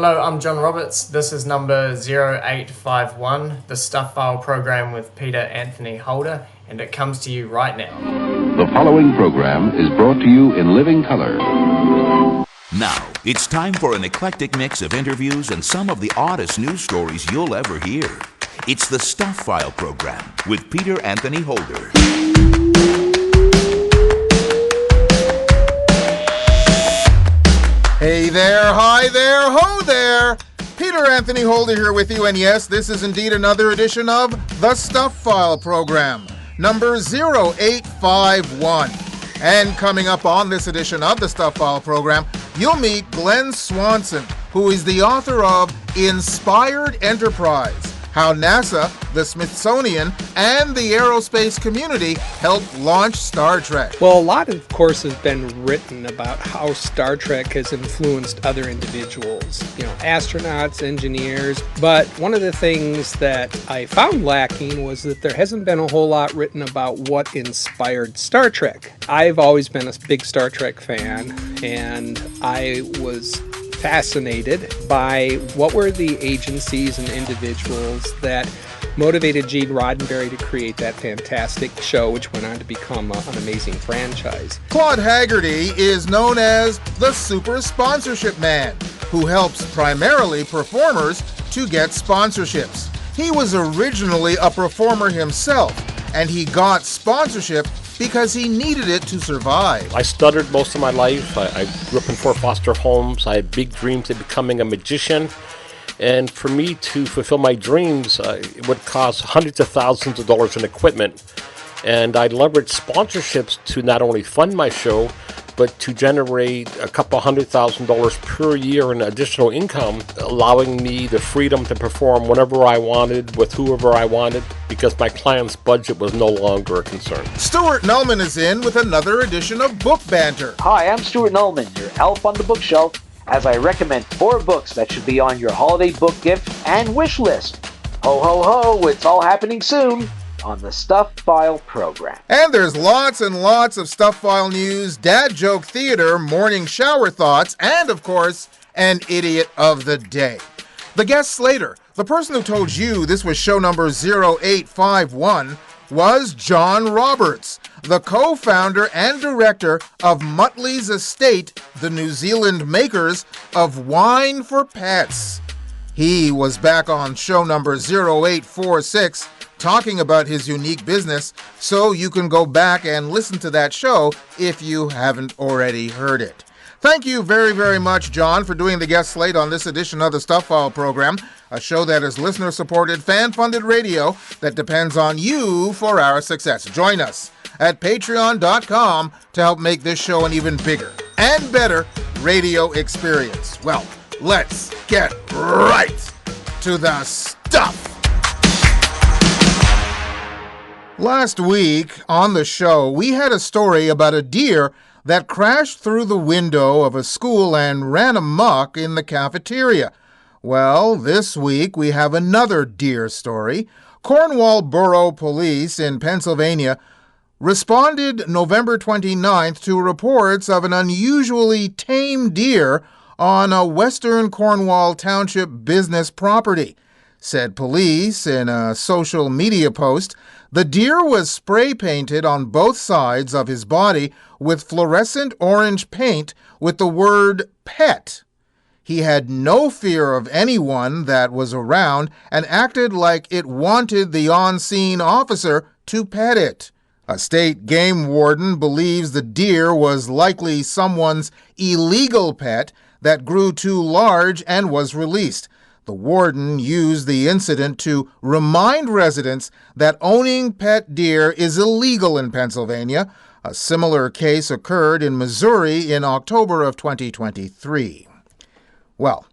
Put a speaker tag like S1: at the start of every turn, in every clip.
S1: Hello, I'm John Roberts. This is number 0851, the Stuff File program with Peter Anthony Holder, and it comes to you right now.
S2: The following program is brought to you in living color.
S3: Now, it's time for an eclectic mix of interviews and some of the oddest news stories you'll ever hear. It's the Stuff File program with Peter Anthony Holder.
S4: Hey there, hi there, ho there! Peter Anthony Holder here with you, and yes, this is indeed another edition of the Stuff File program, number 0851. And coming up on this edition of the Stuff File program, you'll meet Glen Swanson, who is the author of Inspired Enterprise: How NASA, the Smithsonian, and the aerospace community helped launch Star Trek.
S5: Well, a lot, of course, has been written about how Star Trek has influenced other individuals, astronauts, engineers. But one of the things that I found lacking was that there hasn't been a whole lot written about what inspired Star Trek. I've always been a big Star Trek fan, and I was fascinated by what were the agencies and individuals that motivated Gene Roddenberry to create that fantastic show, which went on to become an amazing franchise.
S4: Claude Haggerty is known as the Super Sponsorship Man, who helps primarily performers to get sponsorships. He was originally a performer himself, and he got sponsorship because he needed it to survive.
S6: I stuttered most of my life. I grew up in 4 foster homes. I had big dreams of becoming a magician. And for me to fulfill my dreams, it would cost hundreds of thousands of dollars in equipment. And I leveraged sponsorships to not only fund my show, but to generate a couple $100,000 per year in additional income, allowing me the freedom to perform whenever I wanted, with whoever I wanted, because my client's budget was no longer a concern.
S4: Stuart Nulman is in with another edition of Book Banter.
S7: Hi, I'm Stuart Nulman, your elf on the bookshelf, as I recommend 4 books that should be on your holiday book gift and wish list. Ho, ho, ho, it's all happening soon on the Stuff File program.
S4: And there's lots and lots of Stuff File news, dad joke theater, morning shower thoughts, and of course, an idiot of the day. The guest later, the person who told you this was show number 0851, was John Roberts, the co-founder and director of Muttley's Estate, the New Zealand makers of wine for pets. He was back on show number 0846 talking about his unique business, so you can go back and listen to that show if you haven't already heard it. Thank you very, very much, John, for doing the guest slate on this edition of the Stuff File program, a show that is listener-supported, fan-funded radio that depends on you for our success. Join us at patreon.com to help make this show an even bigger and better radio experience. Well, let's get right to the stuff. Last week on the show, we had a story about a deer that crashed through the window of a school and ran amok in the cafeteria. Well, this week we have another deer story. Cornwall Borough Police in Pennsylvania responded November 29th to reports of an unusually tame deer on a western Cornwall Township business property. Said police in a social media post, the deer was spray painted on both sides of his body with fluorescent orange paint with the word pet. He had no fear of anyone that was around and acted like it wanted the on-scene officer to pet it. A state game warden believes the deer was likely someone's illegal pet that grew too large and was released. The warden used the incident to remind residents that owning pet deer is illegal in Pennsylvania. A similar case occurred in Missouri in October of 2023. Well,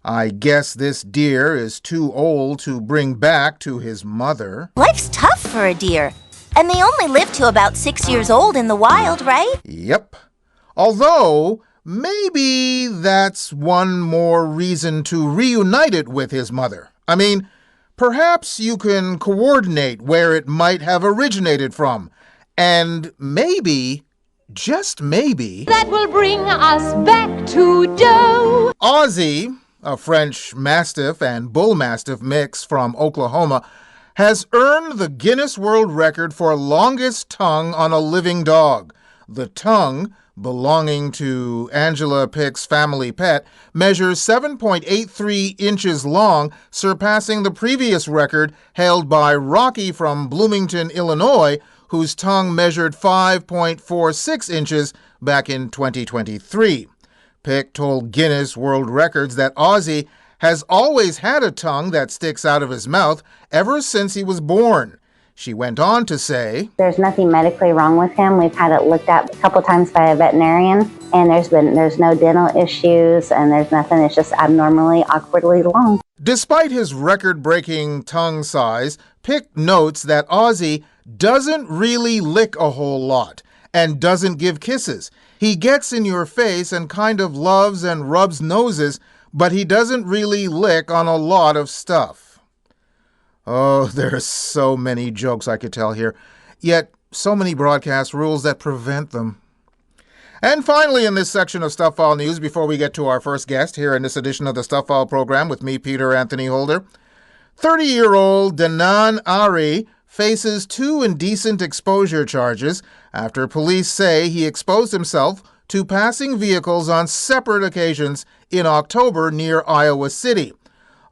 S4: I guess this deer is too old to bring back to his mother.
S8: Life's tough for a deer, and they only live to about 6 years old in the wild, right?
S4: Yep. Although, maybe that's one more reason to reunite it with his mother. I mean, perhaps you can coordinate where it might have originated from. And maybe, just maybe,
S9: that will bring us back to Joe.
S4: Ozzy, a French Mastiff and Bull Mastiff mix from Oklahoma, has earned the Guinness World Record for longest tongue on a living dog. The tongue, belonging to Angela Pick's family pet, measures 7.83 inches long, surpassing the previous record held by Rocky from Bloomington, Illinois, whose tongue measured 5.46 inches back in 2023. Pick told Guinness World Records that Ozzy has always had a tongue that sticks out of his mouth ever since he was born. She went on to say,
S9: "There's nothing medically wrong with him. We've had it looked at a couple times by a veterinarian, and there's no dental issues, and there's nothing. It's just abnormally, awkwardly long."
S4: Despite his record-breaking tongue size, Pick notes that Ozzy doesn't really lick a whole lot and doesn't give kisses. He gets in your face and kind of loves and rubs noses, but he doesn't really lick on a lot of stuff. Oh, there are so many jokes I could tell here, yet so many broadcast rules that prevent them. And finally, in this section of Stuff File News, before we get to our first guest here in this edition of the Stuff File program with me, Peter Anthony Holder, 30-year-old Danan Ari faces 2 indecent exposure charges after police say he exposed himself to passing vehicles on separate occasions in October near Iowa City.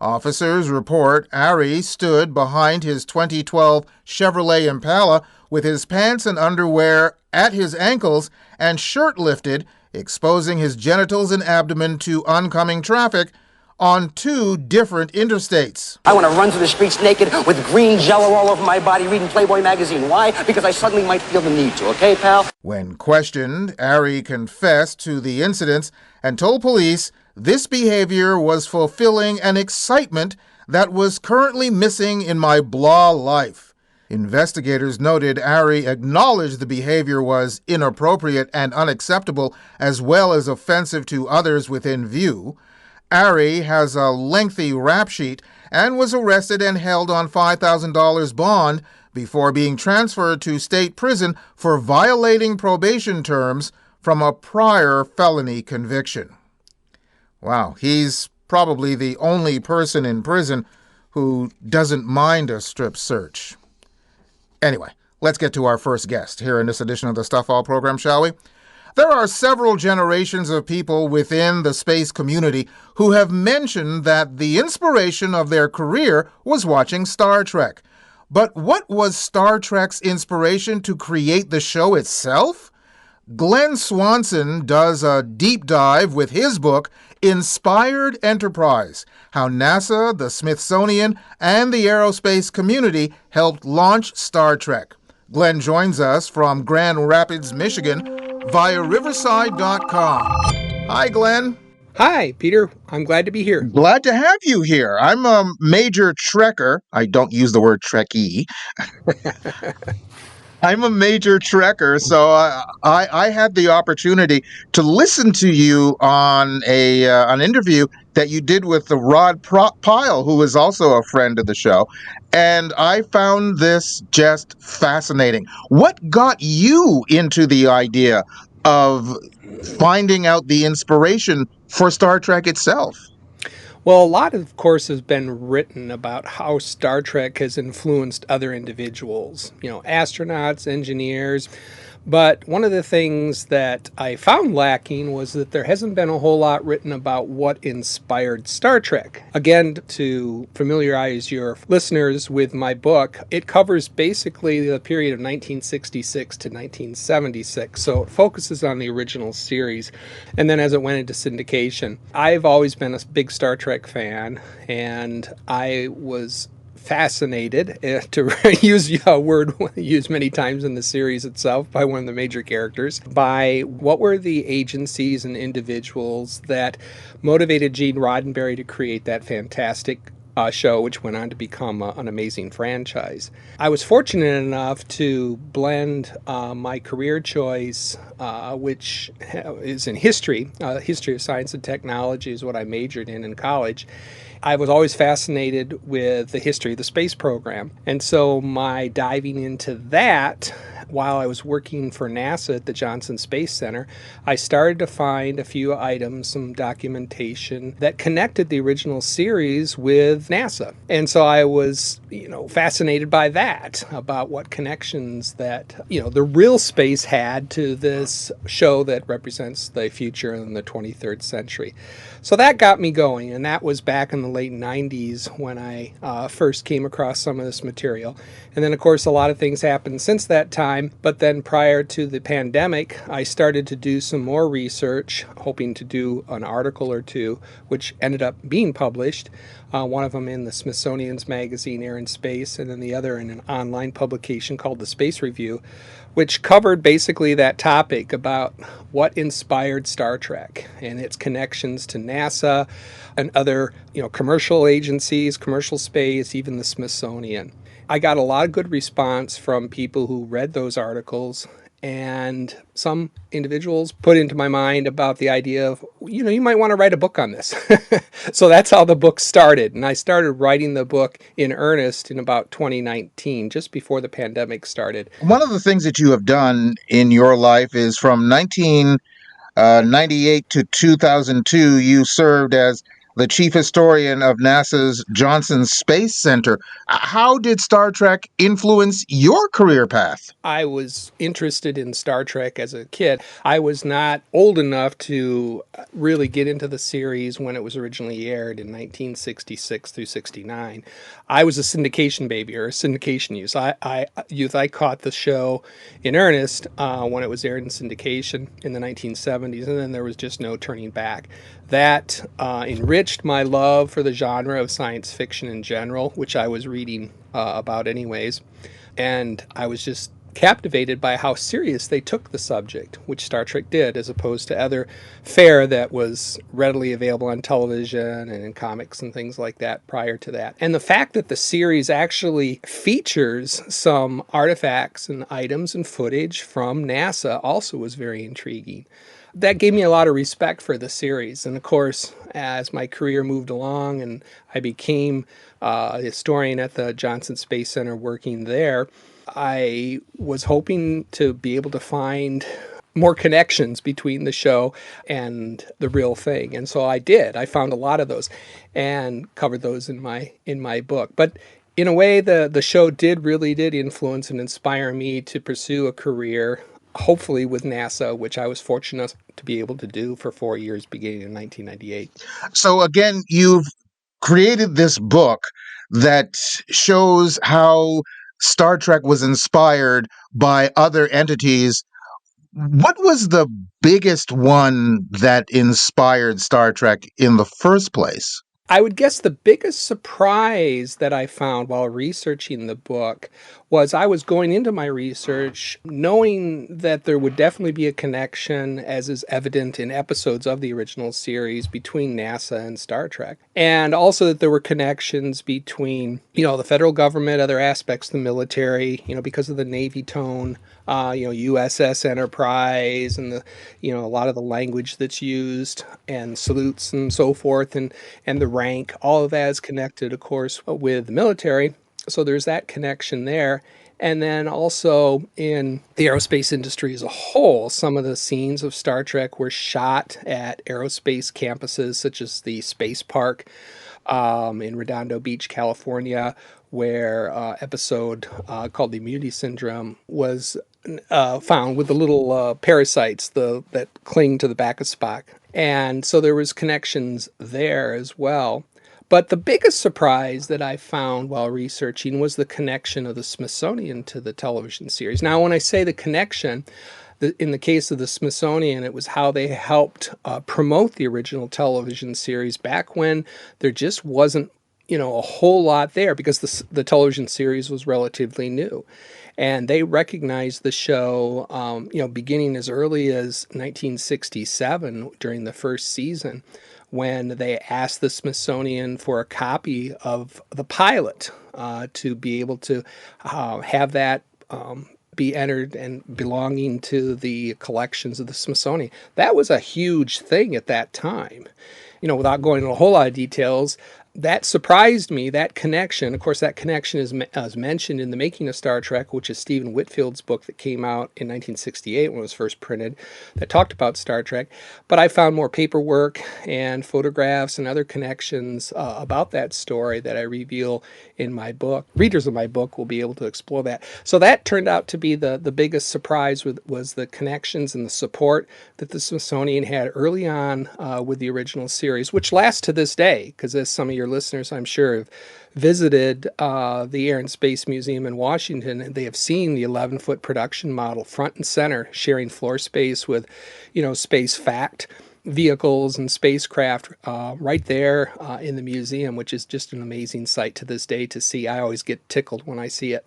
S4: Officers report Ari stood behind his 2012 Chevrolet Impala with his pants and underwear at his ankles and shirt lifted, exposing his genitals and abdomen to oncoming traffic on 2 different interstates.
S10: I want to run through the streets naked with green jello all over my body reading Playboy magazine. Why? Because I suddenly might feel the need to, okay, pal?
S4: When questioned, Ari confessed to the incidents and told police this behavior was fulfilling an excitement that was currently missing in my blah life. Investigators noted Ari acknowledged the behavior was inappropriate and unacceptable, as well as offensive to others within view. Ari has a lengthy rap sheet and was arrested and held on $5,000 bond before being transferred to state prison for violating probation terms from a prior felony conviction. Wow, he's probably the only person in prison who doesn't mind a strip search. Anyway, let's get to our first guest here in this edition of the Stuff File program, shall we? There are several generations of people within the space community who have mentioned that the inspiration of their career was watching Star Trek. But what was Star Trek's inspiration to create the show itself? Glen Swanson does a deep dive with his book, Inspired Enterprise, How NASA, the Smithsonian, and the aerospace community helped launch Star Trek. Glen joins us from Grand Rapids, Michigan, via Riverside.com. Hi, Glen.
S5: Hi, Peter. I'm glad to be here.
S4: Glad to have you here. I'm a major Trekker. I don't use the word Trekkie. I'm a major Trekker, so I had the opportunity to listen to you on an interview that you did with the Rod Pyle, who is also a friend of the show, and I found this just fascinating. What got you into the idea of finding out the inspiration for Star Trek itself?
S5: Well, a lot, of course, has been written about how Star Trek has influenced other individuals, astronauts, engineers. But one of the things that I found lacking was that there hasn't been a whole lot written about what inspired Star Trek. Again, to familiarize your listeners with my book, it covers basically the period of 1966 to 1976. So it focuses on the original series. And then as it went into syndication, I've always been a big Star Trek fan, and I was fascinated, to use a word used many times in the series itself by one of the major characters, by what were the agencies and individuals that motivated Gene Roddenberry to create that fantastic show, which went on to become an amazing franchise. I was fortunate enough to blend my career choice, which is in history. History of science and technology is what I majored in college. I was always fascinated with the history of the space program. And so my diving into that while I was working for NASA at the Johnson Space Center, I started to find a few items, some documentation that connected the original series with NASA. And so I was, fascinated by that, about what connections that, the real space had to this show that represents the future in the 23rd century. So that got me going, and that was back in the late 90s when I first came across some of this material. And then, of course, a lot of things happened since that time, but then prior to the pandemic, I started to do some more research, hoping to do an article or two, which ended up being published, one of them in the Smithsonian's magazine Air and Space, and then the other in an online publication called the Space Review, which covered basically that topic about what inspired Star Trek and its connections to NASA and other, commercial agencies, commercial space, even the Smithsonian. I got a lot of good response from people who read those articles, and some individuals put into my mind about the idea of, you might want to write a book on this. So that's how the book started. And I started writing the book in earnest in about 2019, just before the pandemic started.
S4: One of the things that you have done in your life is from 1998 to 2002, you served as the chief historian of NASA's Johnson Space Center. How did Star Trek influence your career path?
S5: I was interested in Star Trek as a kid. I was not old enough to really get into the series when it was originally aired in 1966 through 69. I was a syndication baby, or a syndication youth. I caught the show in earnest when it was aired in syndication in the 1970s, and then there was just no turning back. That enriched my love for the genre of science fiction in general, which I was reading about anyways. And I was just captivated by how serious they took the subject, which Star Trek did, as opposed to other fare that was readily available on television and in comics and things like that prior to that. And the fact that the series actually features some artifacts and items and footage from NASA also was very intriguing. That gave me a lot of respect for the series. And of course, as my career moved along and I became a historian at the Johnson Space Center working there, I was hoping to be able to find more connections between the show and the real thing. And so I did. I found a lot of those and covered those in my book. But in a way, the show did influence and inspire me to pursue a career, hopefully with NASA, which I was fortunate to be able to do for 4 years beginning in 1998.
S4: So again, you've created this book that shows how Star Trek was inspired by other entities. What was the biggest one that inspired Star Trek in the first place?
S5: I would guess the biggest surprise that I found while researching the book was I was going into my research knowing that there would definitely be a connection, as is evident in episodes of the original series, between NASA and Star Trek. And also that there were connections between, the federal government, other aspects of the military, because of the Navy tone, USS Enterprise and the, a lot of the language that's used and salutes and so forth and the rank, all of that is connected, of course, with the military. So there's that connection there. And then also in the aerospace industry as a whole, some of the scenes of Star Trek were shot at aerospace campuses, such as the Space Park in Redondo Beach, California, where episode called the Immunity Syndrome was found with the little parasites that cling to the back of Spock. And so there was connections there as well. But the biggest surprise that I found while researching was the connection of the Smithsonian to the television series. Now, when I say the connection, in the case of the Smithsonian, it was how they helped promote the original television series back when there just wasn't, a whole lot there, because the television series was relatively new. And they recognized the show, beginning as early as 1967 during the first season, when they asked the Smithsonian for a copy of the pilot to be able to have that be entered and belonging to the collections of the Smithsonian. That was a huge thing at that time. Without going into a whole lot of details, that surprised me, that connection. Of course, that connection is mentioned in The Making of Star Trek, which is Stephen Whitfield's book that came out in 1968 when it was first printed, that talked about Star Trek. But I found more paperwork and photographs and other connections about that story that I reveal in my book. Readers of my book will be able to explore that. So that turned out to be the biggest surprise, was the connections and the support that the Smithsonian had early on with the original series, which lasts to this day, because as some of your listeners, I'm sure, have visited the Air and Space Museum in Washington, and they have seen the 11-foot production model front and center, sharing floor space with, space fact vehicles and spacecraft right there in the museum, which is just an amazing sight to this day to see. I always get tickled when I see it.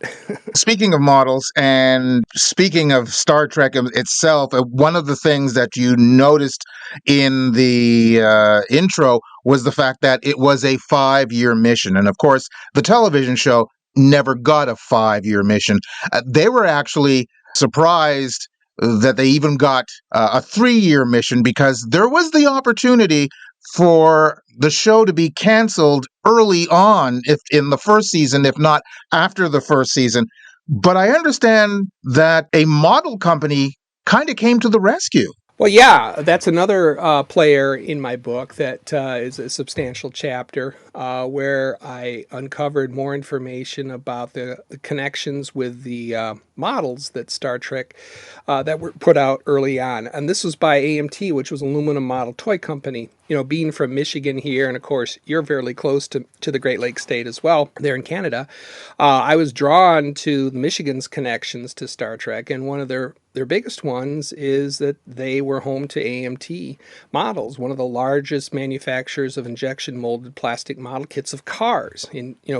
S4: Speaking of models and speaking of Star Trek itself, one of the things that you noticed in the intro was the fact that it was a 5-year mission. And of course, the television show never got a 5-year mission. They were actually surprised that they even got a 3-year mission, because there was the opportunity for the show to be canceled early on, if in the first season, if not after the first season. But I understand that a model company kind of came to the rescue.
S5: Well, yeah, that's another player in my book that is a substantial chapter where I uncovered more information about the connections with the models that Star Trek that were put out early on. And this was by AMT, which was an aluminum model toy company. Being from Michigan here, and of course, you're fairly close to the Great Lakes state as well, there in Canada, I was drawn to Michigan's connections to Star Trek, and one of their biggest ones is that they were home to AMT models, one of the largest manufacturers of injection molded plastic model kits of cars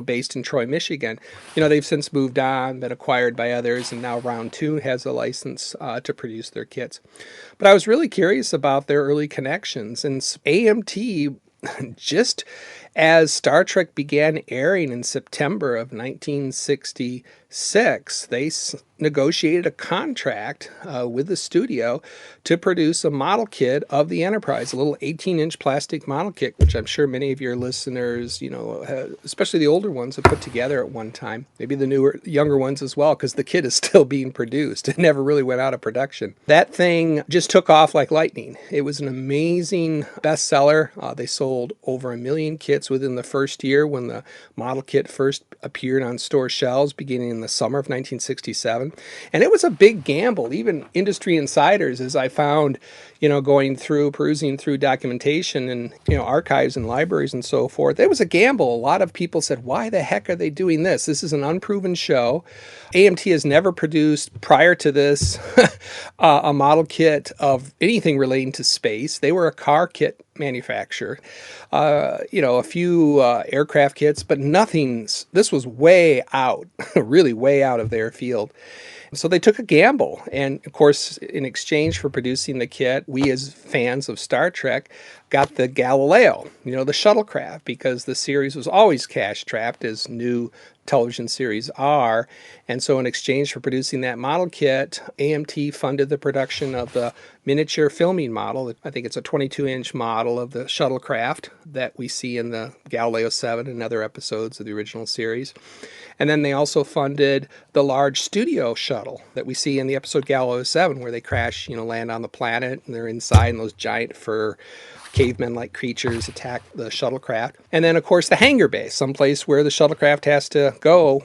S5: based in Troy, Michigan. They've since moved on, been acquired by others, and now Round 2 has a license to produce their kits. But I was really curious about their early connections, and AMT, just as Star Trek began airing in September of 1966, they negotiated a contract with the studio to produce a model kit of the Enterprise, a little 18-inch plastic model kit, which I'm sure many of your listeners, especially the older ones, have put together at one time. Maybe the younger ones as well, because the kit is still being produced. It never really went out of production. That thing just took off like lightning. It was an amazing bestseller. They sold over 1 million kits within the first year when the model kit first appeared on store shelves, beginning in the summer of 1967. And it was a big gamble. Even industry insiders, as I found, perusing through documentation and, archives and libraries and so forth, it was a gamble. A lot of people said, why the heck are they doing this? This is an unproven show. AMT has never produced, prior to this, a model kit of anything relating to space. They were a car kit manufacturer, a few aircraft kits, but this was way out, really way out of their field. So they took a gamble. And of course, in exchange for producing the kit, we as fans of Star Trek got the Galileo, the shuttlecraft, because the series was always cash trapped, as new television series are. And so in exchange for producing that model kit, AMT funded the production of the miniature filming model. I think it's a 22-inch model of the shuttlecraft that we see in the Galileo 7 and other episodes of the original series. And then they also funded the large studio shuttle that we see in the episode Galileo 7, where they crash, land on the planet, and they're inside, and those giant fur cavemen-like creatures attack the shuttlecraft. And then, of course, the hangar bay, someplace where the shuttlecraft has to go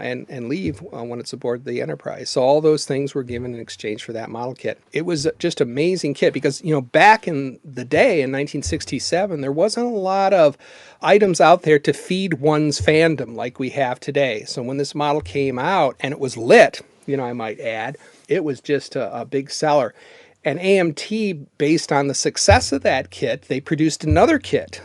S5: and leave when it's aboard the Enterprise. So all those things were given in exchange for that model kit. It was just an amazing kit because, back in the day in 1967, there wasn't a lot of items out there to feed one's fandom like we have today. So when this model came out, and it was lit, I might add, it was just a big seller. And AMT, based on the success of that kit, they produced another kit,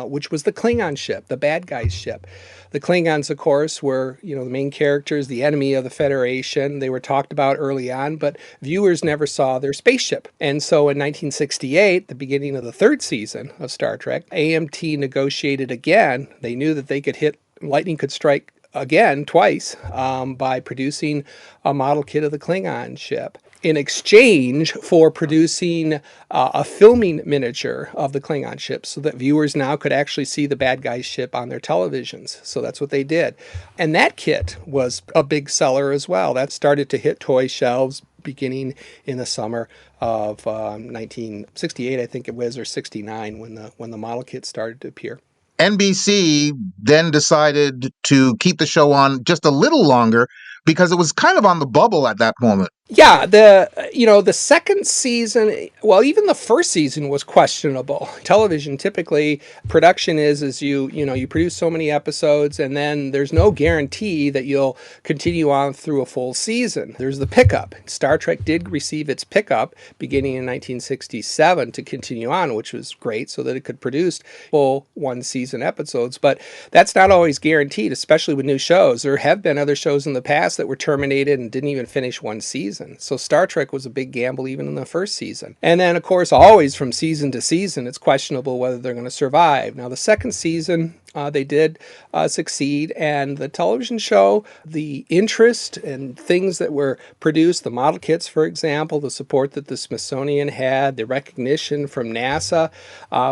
S5: which was the Klingon ship, the bad guys ship. The Klingons, of course, were, the main characters, the enemy of the Federation. They were talked about early on, but viewers never saw their spaceship. And so in 1968, the beginning of the 3rd season of Star Trek, AMT negotiated again. They knew that they could lightning could strike again twice by producing a model kit of the Klingon ship. in exchange for producing a filming miniature of the Klingon ship so that viewers now could actually see the bad guys' ship on their televisions. So that's what they did. And that kit was a big seller as well. That started to hit toy shelves beginning in the summer of 1968, I think it was, or 69 when the model kit started to appear.
S4: NBC then decided to keep the show on just a little longer because it was kind of on the bubble at that moment.
S5: Yeah, the second season, well, even the first season was questionable. Television, typically, production is you produce so many episodes, and then there's no guarantee that you'll continue on through a full season. There's the pickup. Star Trek did receive its pickup beginning in 1967 to continue on, which was great, so that it could produce full one-season episodes. But that's not always guaranteed, especially with new shows. There have been other shows in the past that were terminated and didn't even finish one season. So Star Trek was a big gamble even in the first season. And then, of course, always from season to season, it's questionable whether they're going to survive. Now, the second season, they did succeed, and the television show, the interest and things that were produced, the model kits, for example, the support that the Smithsonian had, the recognition from NASA,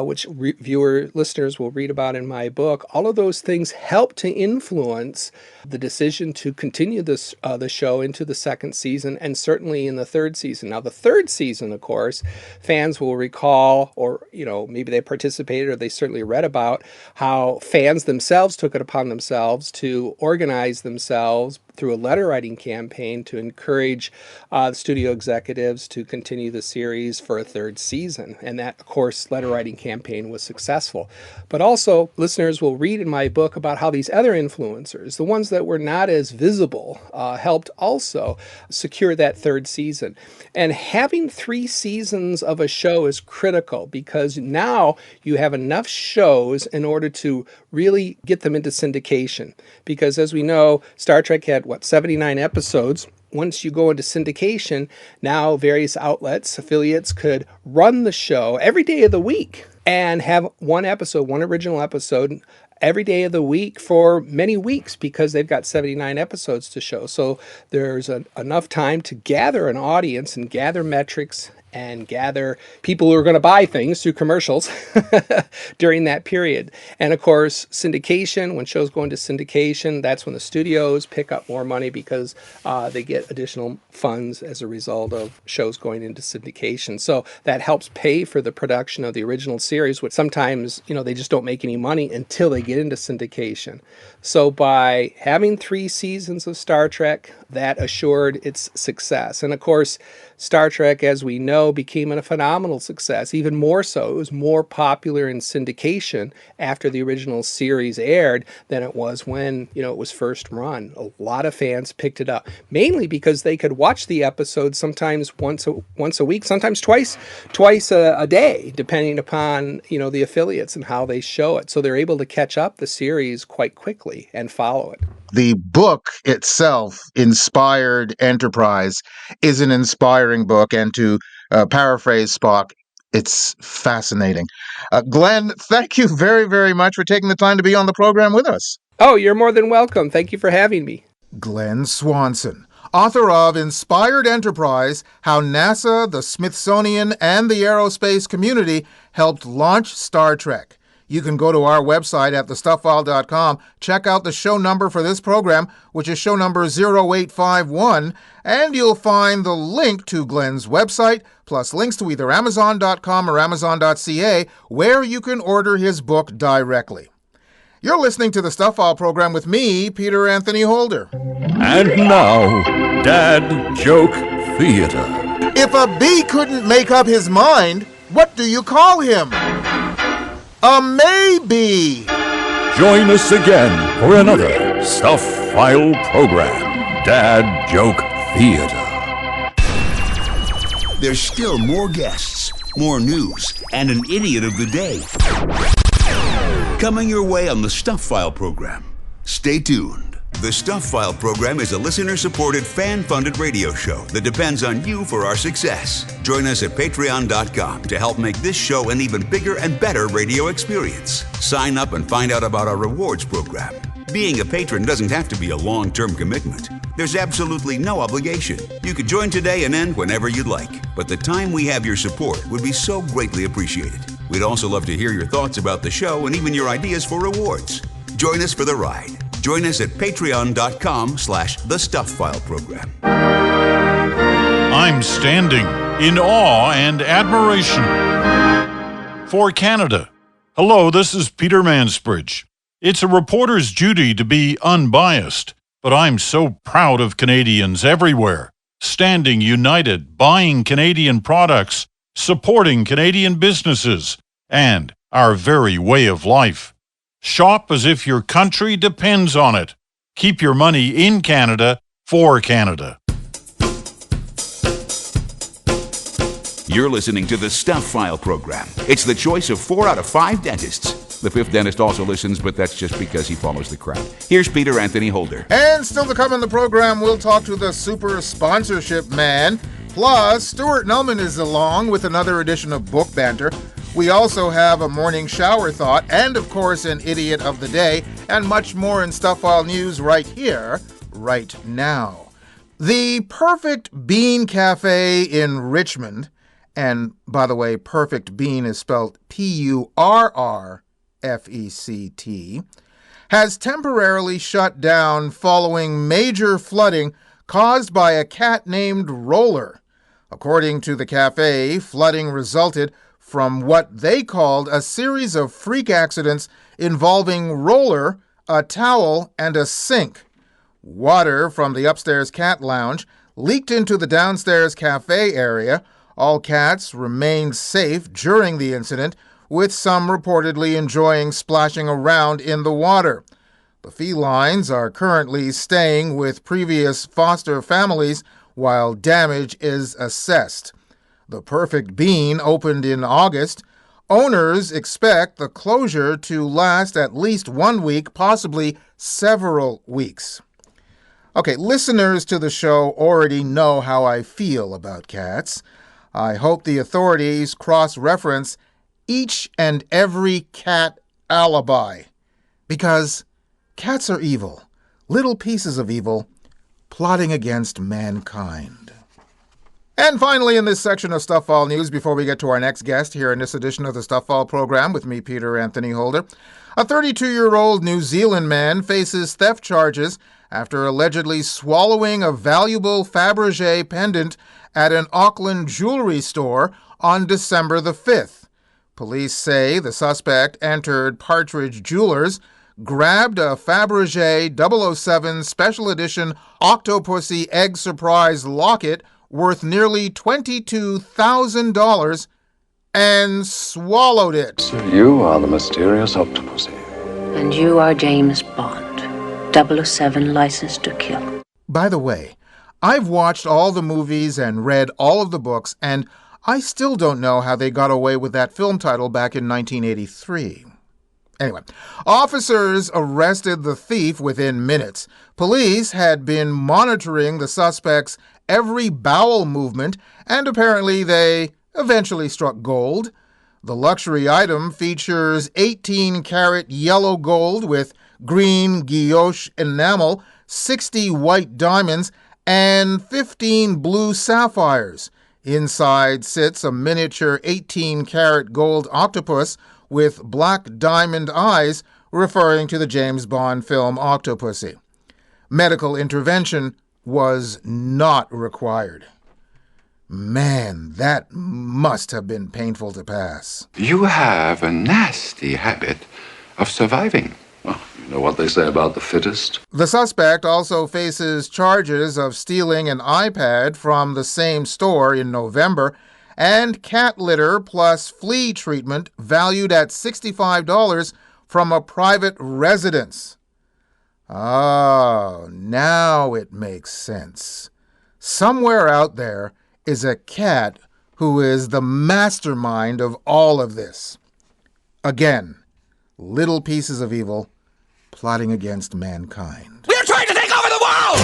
S5: which listeners will read about in my book, all of those things helped to influence the decision to continue the show into the second season, and certainly in the third season. Now, the third season, of course, fans will recall, or maybe they participated, or they certainly read about how fans themselves took it upon themselves to organize themselves through a letter writing campaign to encourage the studio executives to continue the series for a third season. And that, of course, letter writing campaign was successful. But also, listeners will read in my book about how these other influencers, the ones that were not as visible, helped also secure that third season. And having 3 seasons of a show is critical because now you have enough shows in order to really get them into syndication. Because as we know, Star Trek had 79 episodes. Once you go into syndication, now various outlets, affiliates could run the show every day of the week and have one original episode every day of the week for many weeks because they've got 79 episodes to show. So there's enough time to gather an audience and gather metrics and gather people who are going to buy things through commercials during that period. And of course, syndication, when shows go into syndication, that's when the studios pick up more money because they get additional funds as a result of shows going into syndication. So that helps pay for the production of the original series, which sometimes, they just don't make any money until they get into syndication. So by having 3 seasons of Star Trek, that assured its success. And of course, Star Trek, as we know, became a phenomenal success. Even more so, it was more popular in syndication after the original series aired than it was when, it was first run. A lot of fans picked it up, mainly because they could watch the episodes sometimes once a week, sometimes twice a day, depending upon, the affiliates and how they show it. So they're able to catch up the series quite quickly and follow it.
S4: The book itself, Inspired Enterprise, is an inspiring book, and to paraphrase Spock, it's fascinating. Glenn, thank you very, very much for taking the time to be on the program with us.
S5: Oh, you're more than welcome. Thank you for having me.
S4: Glen Swanson, author of Inspired Enterprise, How NASA, the Smithsonian, and the Aerospace Community Helped Launch Star Trek. You can go to our website at thestufffile.com, check out the show number for this program, which is show number 0851, and you'll find the link to Glen's website, plus links to either Amazon.com or Amazon.ca, where you can order his book directly. You're listening to the Stuff File program with me, Peter Anthony Holder.
S11: And now, Dad Joke Theater.
S4: If a bee couldn't make up his mind, what do you call him? A maybe.
S11: Join us again for another Stuff File program, Dad Joke Theater.
S3: There's still more guests, more news, and an idiot of the day coming your way on the Stuff File program. Stay tuned. The Stuff File program is a listener-supported, fan-funded radio show that depends on you for our success. Join us at patreon.com to help make this show an even bigger and better radio experience. Sign up and find out about our rewards program. Being a patron doesn't have to be a long-term commitment. There's absolutely no obligation. You could join today and end whenever you'd like. But the time we have your support would be so greatly appreciated. We'd also love to hear your thoughts about the show and even your ideas for rewards. Join us for the ride. Join us at patreon.com/thestufffileprogram.
S12: I'm standing in awe and admiration for Canada. Hello, this is Peter Mansbridge. It's a reporter's duty to be unbiased, but I'm so proud of Canadians everywhere, standing united, buying Canadian products, supporting Canadian businesses, and our very way of life. Shop as if your country depends on it. Keep your money in Canada for Canada.
S3: You're listening to the Stuff File program. It's the choice of 4 out of 5 dentists. The 5th dentist also listens, but that's just because he follows the crowd. Here's Peter Anthony Holder.
S4: And still to come in the program, we'll talk to the super sponsorship man. Plus, Stuart Nulman is along with another edition of Book Banter. We also have a morning shower thought and, of course, an idiot of the day and much more in Stuff File News right here, right now. The Perfect Bean Cafe in Richmond, and by the way, Perfect Bean is spelled P-U-R-R-F-E-C-T, has temporarily shut down following major flooding caused by a cat named Roller. According to the cafe, flooding resulted from what they called a series of freak accidents involving Roller, a towel, and a sink. Water from the upstairs cat lounge leaked into the downstairs cafe area. All cats remained safe during the incident, with some reportedly enjoying splashing around in the water. The felines are currently staying with previous foster families while damage is assessed. The Perfect Bean opened in August. Owners expect the closure to last at least 1 week, possibly several weeks. Okay, listeners to the show already know how I feel about cats. I hope the authorities cross-reference each and every cat alibi. Because cats are evil, little pieces of evil, plotting against mankind. And finally, in this section of Stuff File News, before we get to our next guest here in this edition of the Stuff File program with me, Peter Anthony Holder, a 32-year-old New Zealand man faces theft charges after allegedly swallowing a valuable Fabergé pendant at an Auckland jewelry store on December the 5th. Police say the suspect entered Partridge Jewelers, grabbed a Fabergé 007 Special Edition Octopussy Egg Surprise locket worth nearly $22,000 and swallowed it.
S13: So you are the mysterious Octopussy.
S14: And you are James Bond, 007 licensed to kill.
S4: By the way, I've watched all the movies and read all of the books, and I still don't know how they got away with that film title back in 1983. Anyway, officers arrested the thief within minutes. Police had been monitoring the suspect's every bowel movement, and apparently they eventually struck gold. The luxury item features 18-karat yellow gold with green guilloche enamel, 60 white diamonds, and 15 blue sapphires. Inside sits a miniature 18-karat gold octopus with black diamond eyes, referring to the James Bond film Octopussy. Medical intervention was not required. Man, that must have been painful to pass.
S13: You have a nasty habit of surviving. Well, you know what they say about the fittest?
S4: The suspect also faces charges of stealing an iPad from the same store in November and cat litter plus flea treatment valued at $65 from a private residence. Oh, now it makes sense. Somewhere out there is a cat who is the mastermind of all of this. Again, little pieces of evil plotting against mankind.
S10: We're trying to take over the world!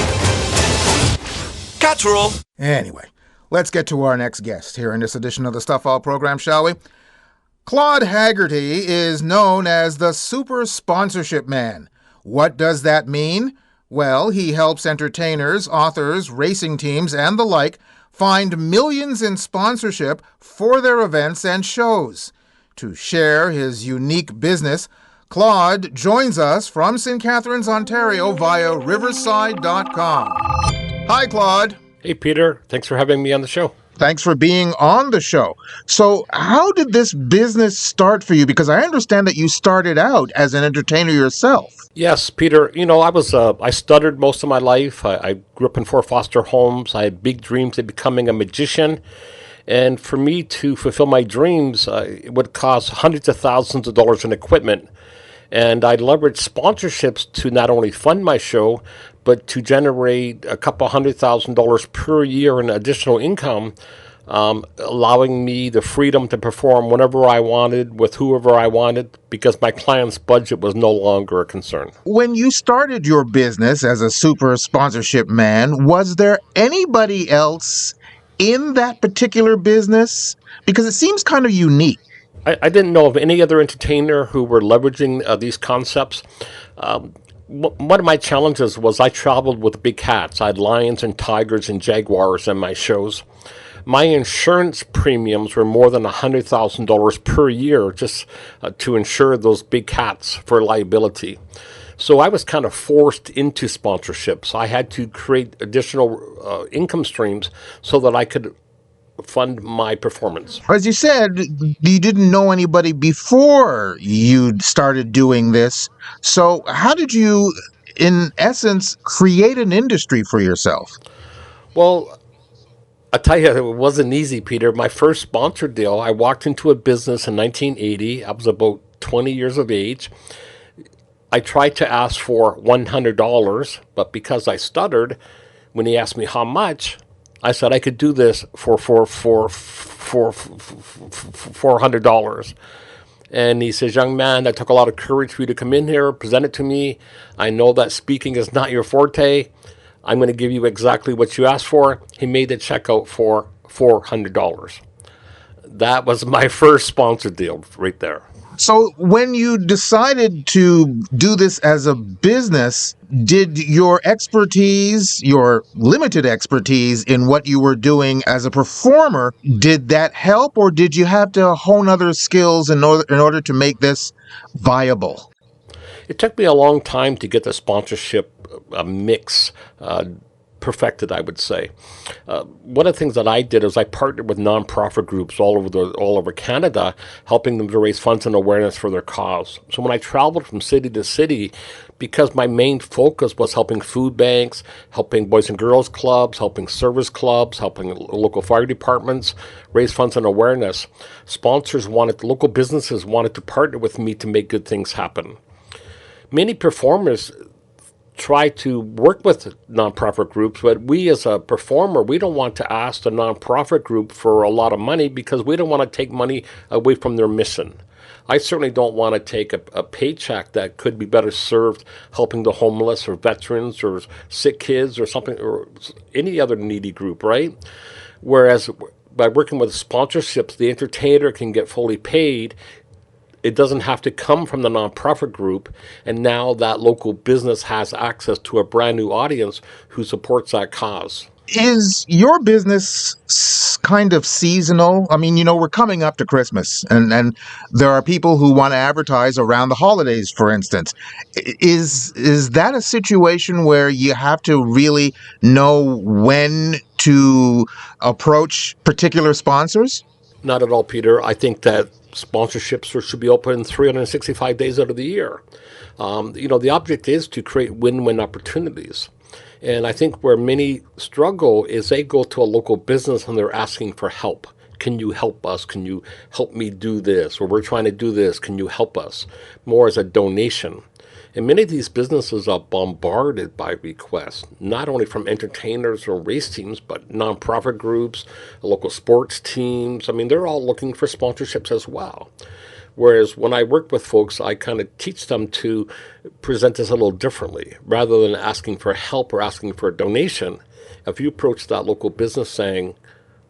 S10: Cats rule!
S4: Anyway, let's get to our next guest here in this edition of the Stuff File program, shall we? Claude Haggerty is known as the super sponsorship man. What does that mean? Well, he helps entertainers, authors, racing teams, and the like find millions in sponsorship for their events and shows. To share his unique business, Claude joins us from St. Catharines, Ontario via riverside.com. Hi, Claude.
S6: Hey, Peter. Thanks for having me on the show.
S4: Thanks for being on the show. So how did this business start for you? Because I understand that you started out as an entertainer yourself.
S6: Yes, Peter. I stuttered most of my life. I grew up in 4 foster homes. I had big dreams of becoming a magician. And for me to fulfill my dreams, it would cost hundreds of thousands of dollars in equipment. And I leveraged sponsorships to not only fund my show, but to generate a couple $100,000 per year in additional income, allowing me the freedom to perform whenever I wanted, with whoever I wanted, because my client's budget was no longer a concern.
S4: When you started your business as a super sponsorship man, was there anybody else in that particular business? Because it seems kind of unique.
S6: I didn't know of any other entertainer who were leveraging these concepts. One of my challenges was I traveled with big cats. I had lions and tigers and jaguars in my shows. My insurance premiums were more than $100,000 per year just to insure those big cats for liability. So I was kind of forced into sponsorships. I had to create additional income streams so that I could fund my performance.
S4: As you said, you didn't know anybody before you started doing this. So how did you, in essence, create an industry for yourself?
S6: Well, I tell you, it wasn't easy, Peter. My first sponsor deal, I walked into a business in 1980. I was about 20 years of age. I tried to ask for $100, but because I stuttered, when he asked me how much, I said I could do this for $400. And he says, young man, that took a lot of courage for you to come in here, present it to me. I know that speaking is not your forte. I'm going to give you exactly what you asked for. He made the check out for $400. That was my first sponsor deal right there.
S4: So when you decided to do this as a business, did your expertise, your limited expertise in what you were doing as a performer, did that help, or did you have to hone other skills in order to make this viable?
S6: It took me a long time to get the sponsorship mix perfected, I would say. One of the things that I did is I partnered with nonprofit groups all over Canada, helping them to raise funds and awareness for their cause. So when I traveled from city to city, because my main focus was helping food banks, helping Boys and Girls Clubs, helping service clubs, helping local fire departments raise funds and awareness, local businesses wanted to partner with me to make good things happen. Many performers try to work with nonprofit groups, but we as a performer, we don't want to ask the nonprofit group for a lot of money because we don't want to take money away from their mission. I certainly don't want to take a paycheck that could be better served helping the homeless or veterans or sick kids or something, or any other needy group, right? Whereas by working with sponsorships, the entertainer can get fully paid. It doesn't have to come from the nonprofit group, and now that local business has access to a brand new audience who supports that cause.
S4: Is your business kind of seasonal? I mean, we're coming up to Christmas, and there are people who want to advertise around the holidays, for instance. Is that a situation where you have to really know when to approach particular sponsors?
S6: Not at all, Peter. I think that sponsorships should be open 365 days out of the year. The object is to create win-win opportunities. And I think where many struggle is they go to a local business and they're asking for help. Can you help us? Can you help me do this? Or we're trying to do this. Can you help us? More as a donation. And many of these businesses are bombarded by requests, not only from entertainers or race teams, but nonprofit groups, local sports teams. I mean, they're all looking for sponsorships as well. Whereas when I work with folks, I kind of teach them to present this a little differently. Rather than asking for help or asking for a donation, if you approach that local business saying,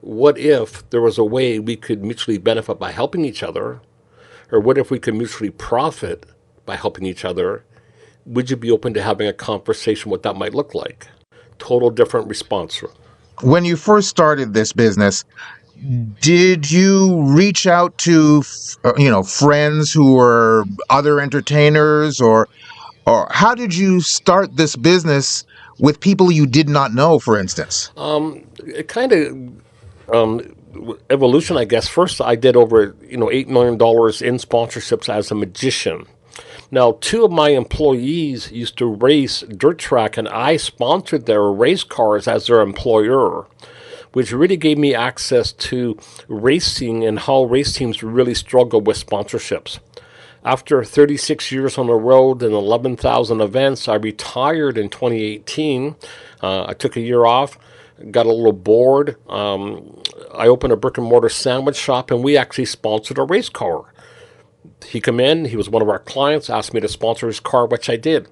S6: what if there was a way we could mutually benefit by helping each other? Or what if we could mutually profit by helping each other? Would you be open to having a conversation what that might look like? Total different response.
S4: When you first started this business, did you reach out to, friends who were other entertainers, or how did you start this business with people you did not know, for instance?
S6: It kind of evolution, I guess. First, I did over $8 million in sponsorships as a magician. Now, two of my employees used to race dirt track, and I sponsored their race cars as their employer, which really gave me access to racing and how race teams really struggle with sponsorships. After 36 years on the road and 11,000 events, I retired in 2018. I took a year off, got a little bored. I opened a brick and mortar sandwich shop, and we actually sponsored a race car. He came in, he was one of our clients, asked me to sponsor his car, which I did.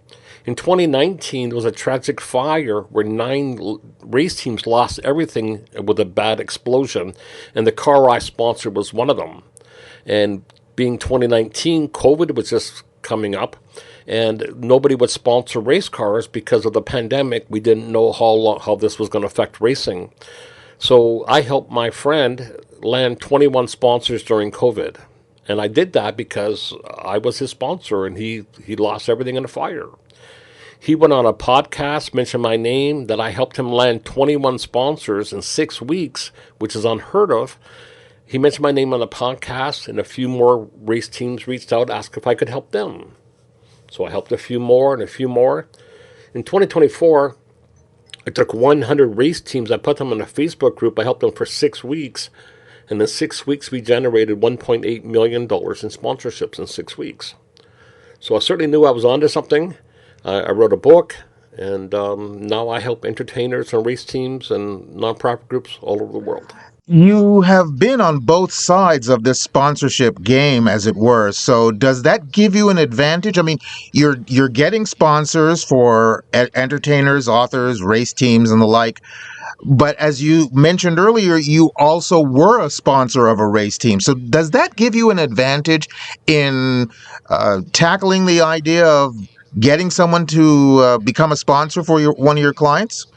S6: In 2019, there was a tragic fire where 9 race teams lost everything with a bad explosion, and the car I sponsored was one of them. And being 2019, COVID was just coming up, and nobody would sponsor race cars because of the pandemic. We didn't know how this was going to affect racing. So I helped my friend land 21 sponsors during COVID. And I did that because I was his sponsor, and he lost everything in a fire. He went on a podcast, mentioned my name, that I helped him land 21 sponsors in 6 weeks, which is unheard of. He mentioned my name on the podcast, and a few more race teams reached out, asked if I could help them. So I helped a few more and a few more. In 2024, I took 100 race teams. I put them in a Facebook group. I helped them for 6 weeks. And in 6 weeks, we generated $1.8 million in sponsorships in 6 weeks. So I certainly knew I was onto something. I wrote a book, and now I help entertainers and race teams and nonprofit groups all over the world.
S4: You have been on both sides of this sponsorship game, as it were. So does that give you an advantage? I mean, you're getting sponsors for entertainers, authors, race teams, and the like. But as you mentioned earlier, you also were a sponsor of a race team. So does that give you an advantage in tackling the idea of getting someone to become a sponsor for one of your clients?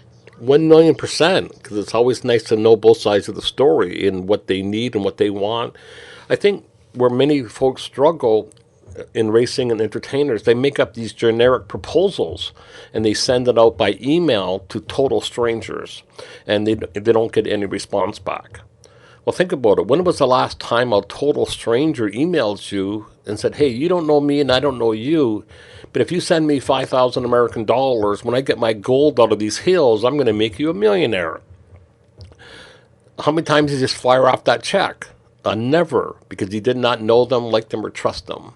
S6: 1,000,000%, because it's always nice to know both sides of the story and what they need and what they want. I think where many folks struggle in racing and entertainers, they make up these generic proposals and they send it out by email to total strangers, and they don't get any response back. Well, think about it. When was the last time a total stranger emailed you and said, hey, you don't know me and I don't know you, but if you send me 5,000 American dollars, when I get my gold out of these hills, I'm going to make you a millionaire? How many times did you just fire off that check? Never, because you did not know them, like them, or trust them.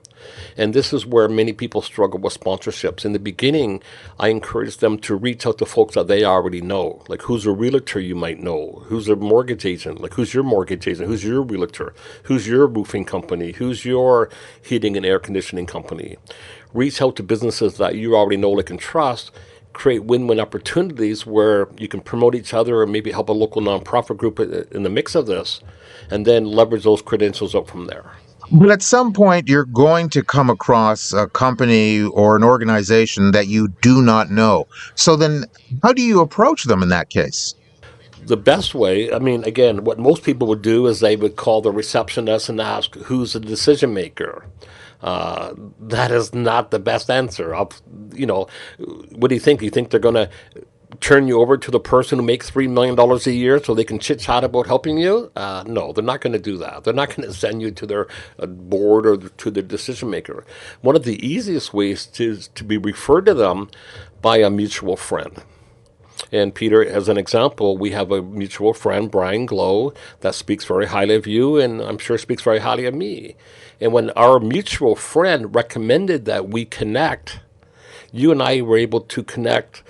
S6: And this is where many people struggle with sponsorships. In the beginning, I encouraged them to reach out to folks that they already know. Like, who's a realtor you might know? Who's a mortgage agent? Like, who's your mortgage agent? Who's your realtor? Who's your roofing company? Who's your heating and air conditioning company? Reach out to businesses that you already know, like, and trust. Create win-win opportunities where you can promote each other or maybe help a local nonprofit group in the mix of this, and then leverage those credentials up from there.
S4: But at some point, you're going to come across a company or an organization that you do not know. So then how do you approach them in that case?
S6: The best way, I mean, again, what most people would do is they would call the receptionist and ask, who's the decision maker? That is not the best answer. What do you think? You think they're going to turn you over to the person who makes $3 million a year so they can chit-chat about helping you? No, they're not going to do that. They're not going to send you to their board or to their decision maker. One of the easiest ways is to be referred to them by a mutual friend. And Peter, as an example, we have a mutual friend, Brian Glow, that speaks very highly of you, and I'm sure speaks very highly of me. And when our mutual friend recommended that we connect, you and I were able to connect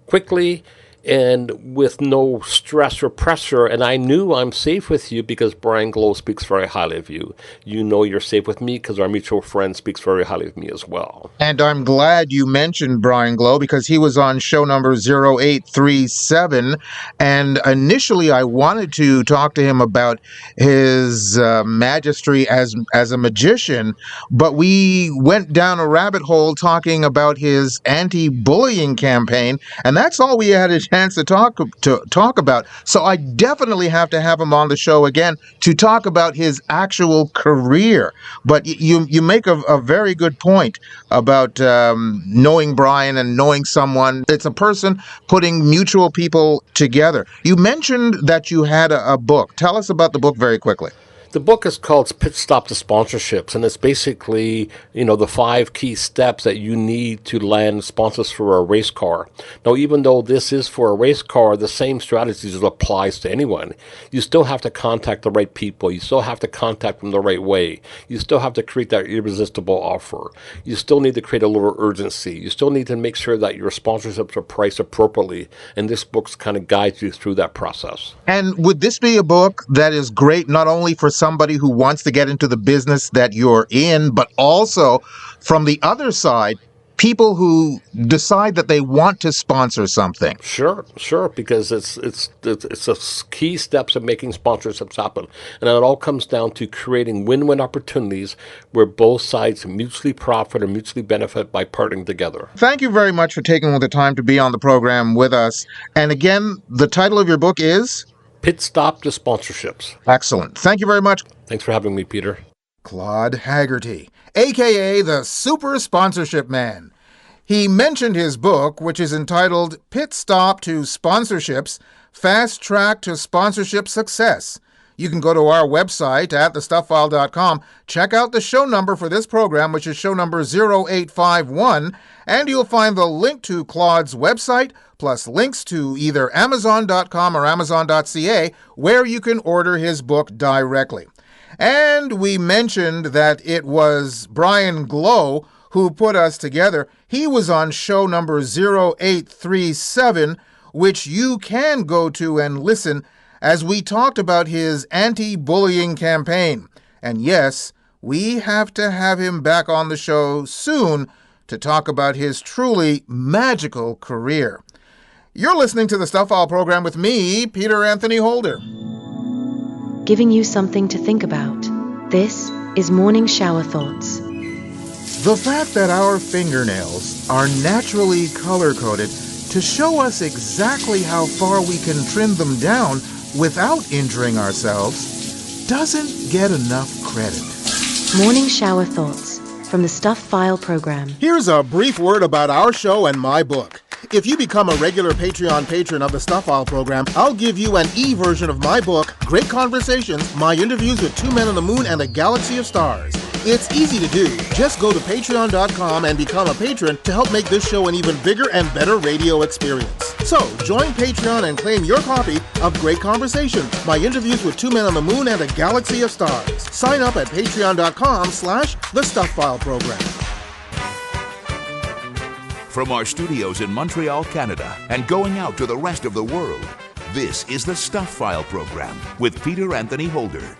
S6: quickly and with no stress or pressure. And I knew I'm safe with you because Brian Glow speaks very highly of you. You know you're safe with me because our mutual friend speaks very highly of me as well.
S4: And I'm glad you mentioned Brian Glow because he was on show number 0837. And initially, I wanted to talk to him about his magistry as a magician, but we went down a rabbit hole talking about his anti-bullying campaign, and that's all we had a chance to talk about. So I definitely have to have him on the show again to talk about his actual career. But you make a very good point about knowing Brian and knowing someone. It's a person putting mutual people together. You mentioned that you had a book. Tell us about the book very quickly.
S6: The book is called Pit Stop to Sponsorships, and it's basically, the 5 key steps that you need to land sponsors for a race car. Now, even though this is for a race car, the same strategies applies to anyone. You still have to contact the right people. You still have to contact them the right way. You still have to create that irresistible offer. You still need to create a little urgency. You still need to make sure that your sponsorships are priced appropriately, and this book kind of guides you through that process.
S4: And would this be a book that is great not only for somebody who wants to get into the business that you're in, but also from the other side, people who decide that they want to sponsor something?
S6: Sure, because it's a key steps of making sponsorships happen. And it all comes down to creating win-win opportunities where both sides mutually profit or mutually benefit by partnering together.
S4: Thank you very much for taking the time to be on the program with us. And again, the title of your book is?
S6: Pit Stop to Sponsorships.
S4: Excellent. Thank you very much.
S6: Thanks for having me, Peter.
S4: Claude Haggerty, a.k.a. the Super Sponsorship Man. He mentioned his book, which is entitled Pit Stop to Sponsorships, Fast Track to Sponsorship Success. You can go to our website at thestufffile.com, check out the show number for this program, which is show number 0851, and you'll find the link to Claude's website, plus links to either Amazon.com or Amazon.ca, where you can order his book directly. And we mentioned that it was Brian Glow who put us together. He was on show number 0837, which you can go to and listen as we talked about his anti-bullying campaign. And yes, we have to have him back on the show soon to talk about his truly magical career. You're listening to the Stuff File program with me, Peter Anthony Holder.
S15: Giving you something to think about. This is Morning Shower Thoughts.
S4: The fact that our fingernails are naturally color-coded to show us exactly how far we can trim them down without injuring ourselves doesn't get enough credit.
S15: Morning Shower Thoughts from the Stuff File program.
S4: Here's a brief word about our show and my book. If you become a regular Patreon patron of the Stuff File program, I'll give you an e-version of my book, Great Conversations, My Interviews with Two Men on the Moon and a Galaxy of Stars. It's easy to do. Just go to patreon.com and become a patron to help make this show an even bigger and better radio experience. So, join Patreon and claim your copy of Great Conversations, My Interviews with Two Men on the Moon and a Galaxy of Stars. Sign up at patreon.com/The Stuff File program.
S3: From our studios in Montreal, Canada, and going out to the rest of the world, this is the Stuff File program with Peter Anthony Holder.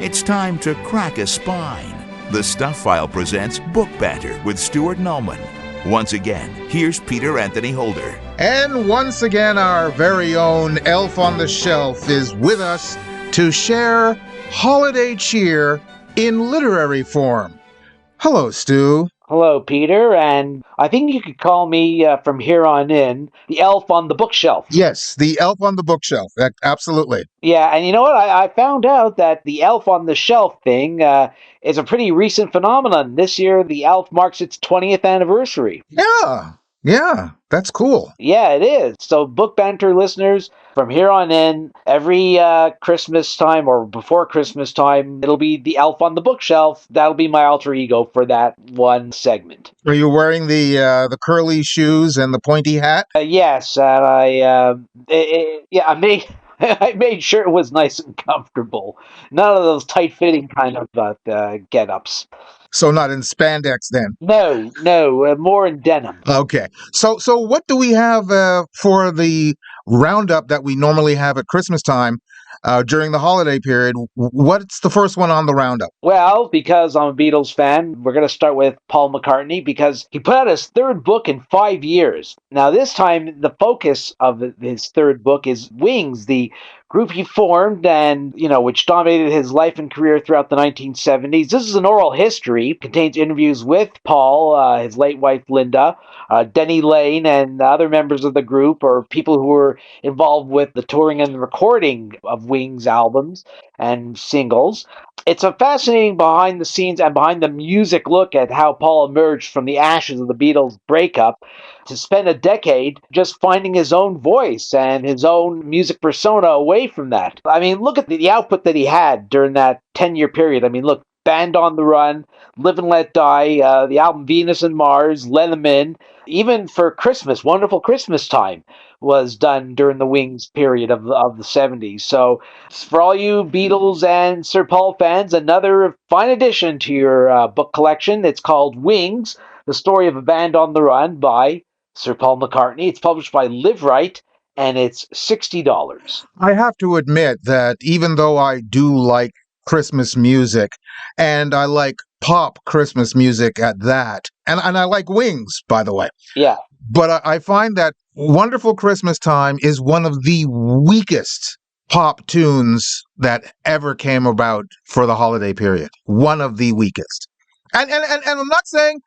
S3: It's time to crack a spine. The Stuff File presents Book Banter with Stuart Nulman. Once again, here's Peter Anthony Holder.
S4: And once again, our very own elf on the shelf is with us to share holiday cheer in literary form. Hello, Stu.
S7: Hello, Peter, and I think you could call me, from here on in, the elf on the bookshelf.
S4: Yes, the elf on the bookshelf. Absolutely.
S7: Yeah, and you know what? I found out that the elf on the shelf thing is a pretty recent phenomenon. This year, the elf marks its 20th anniversary.
S4: Yeah, that's cool.
S7: Yeah, it is. So, Book Banter listeners, from here on in, every Christmas time or before Christmas time, it'll be the elf on the bookshelf. That'll be my alter ego for that one segment.
S4: Are you wearing the curly shoes and the pointy hat?
S7: Yes, and I may I made sure it was nice and comfortable. None of those tight-fitting kind of get-ups.
S4: So not in spandex then.
S7: No, more in denim.
S4: Okay. So what do we have for the roundup that we normally have at Christmas time during the holiday period? What's the first one on the roundup?
S7: Well, because I'm a Beatles fan, we're going to start with Paul McCartney because he put out his third book in 5 years. Now, this time, the focus of his third book is Wings, the group he formed and, which dominated his life and career throughout the 1970s. This is an oral history, contains interviews with Paul, his late wife Linda, Denny Lane, and other members of the group or people who were involved with the touring and the recording of Wings albums and singles. It's a fascinating behind the scenes and behind the music look at how Paul emerged from the ashes of the Beatles' breakup to spend a decade just finding his own voice and his own music persona away from that. I mean, look at the output that he had during that 10-year period. I mean, look, Band on the Run, Live and Let Die, the album Venus and Mars, Leatherman, even for Christmas, Wonderful Christmas Time was done during the Wings period of the 70s. So for all you Beatles and Sir Paul fans, another fine addition to your book collection. It's called Wings, The Story of a Band on the Run by Sir Paul McCartney. It's published by Live Right, and it's $60.
S4: I have to admit that even though I do like Christmas music, and I like pop Christmas music at that, and I like Wings, by the way.
S7: Yeah.
S4: But I find that Wonderful Christmas Time is one of the weakest pop tunes that ever came about for the holiday period. One of the weakest. And I'm not saying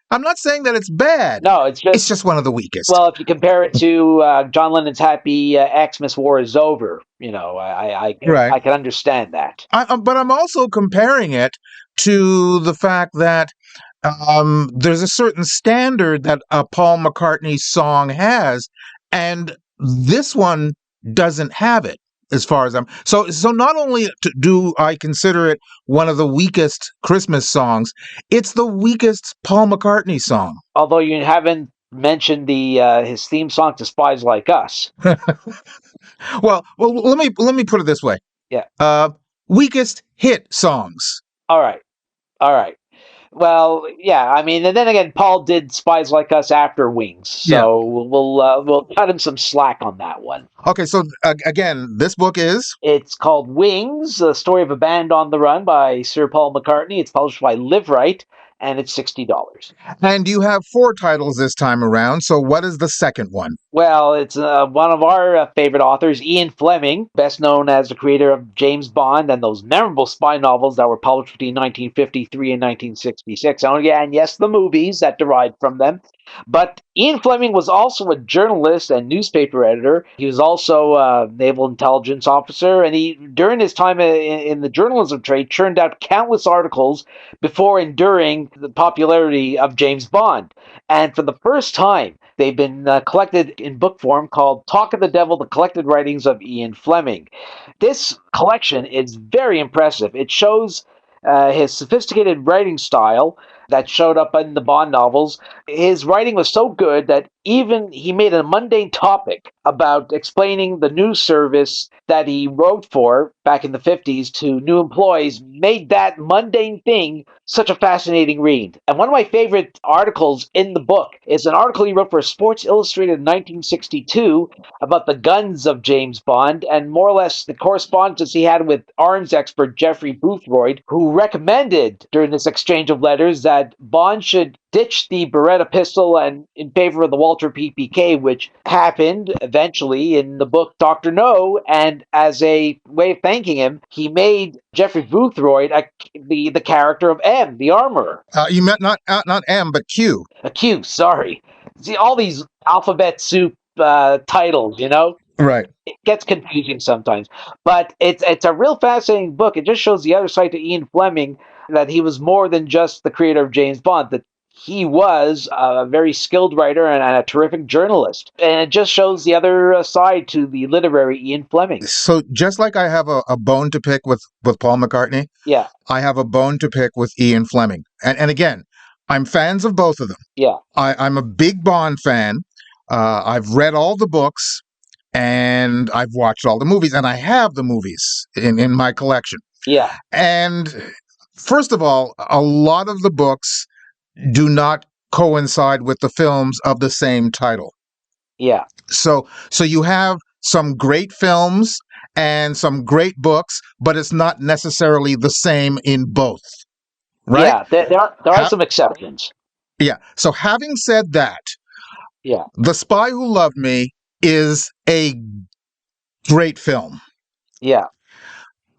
S4: that it's bad.
S7: No, it's
S4: just one of the weakest.
S7: Well, if you compare it to John Lennon's Happy Xmas War is Over, I can understand that.
S4: But I'm also comparing it to the fact that there's a certain standard that a Paul McCartney song has, and this one doesn't have it. As far as so not only do I consider it one of the weakest Christmas songs, it's the weakest Paul McCartney song.
S7: Although you haven't mentioned his theme song to Spies Like Us.
S4: well, let me put it this way.
S7: Yeah.
S4: Weakest hit songs.
S7: All right. Well, yeah, I mean, and then again, Paul did Spies Like Us after Wings, so we'll cut him some slack on that one.
S4: Okay, so again, this book is?
S7: It's called Wings, The Story of a Band on the Run by Sir Paul McCartney. It's published by Live Right, and it's $60.
S4: And you have 4 titles this time around, so what is the second one?
S7: Well, it's one of our favorite authors, Ian Fleming, best known as the creator of James Bond and those memorable spy novels that were published between 1953 and 1966. Oh, yeah, and yes, the movies that derived from them. But Ian Fleming was also a journalist and newspaper editor. He was also a naval intelligence officer, and he, during his time in the journalism trade, churned out countless articles before and during the popularity of James Bond. And for the first time, they've been collected in book form called Talk of the Devil, The Collected Writings of Ian Fleming. This collection is very impressive. It shows his sophisticated writing style that showed up in the Bond novels. His writing was so good that even he made a mundane topic about explaining the news service that he wrote for back in the 50s to new employees, made that mundane thing such a fascinating read. And one of my favorite articles in the book is an article he wrote for Sports Illustrated in 1962 about the guns of James Bond and more or less the correspondence he had with arms expert Jeffrey Boothroyd, who recommended during this exchange of letters that Bond should ditch the Beretta pistol and in favor of the Walter PPK, which happened eventually in the book Dr. No. And as a way of thanking him, he made Jeffrey Boothroyd the character of M, the armorer.
S4: You meant not M, but Q.
S7: Q, sorry. See, all these alphabet soup titles,
S4: Right.
S7: It gets confusing sometimes. But it's a real fascinating book. It just shows the other side to Ian Fleming, that he was more than just the creator of James Bond, that he was a very skilled writer and a terrific journalist. And it just shows the other side to the literary Ian Fleming.
S4: So just like I have a bone to pick with Paul McCartney,
S7: yeah,
S4: I have a bone to pick with Ian Fleming. And again, I'm fans of both of them.
S7: Yeah.
S4: I'm a big Bond fan. I've read all the books. and I've watched all the movies, and I have the movies in my collection.
S7: Yeah.
S4: And first of all, a lot of the books do not coincide with the films of the same title.
S7: Yeah.
S4: So you have some great films and some great books, but it's not necessarily the same in both. Right?
S7: Yeah, there are some exceptions.
S4: Yeah. So having said that,
S7: yeah,
S4: The Spy Who Loved Me is a great film.
S7: Yeah.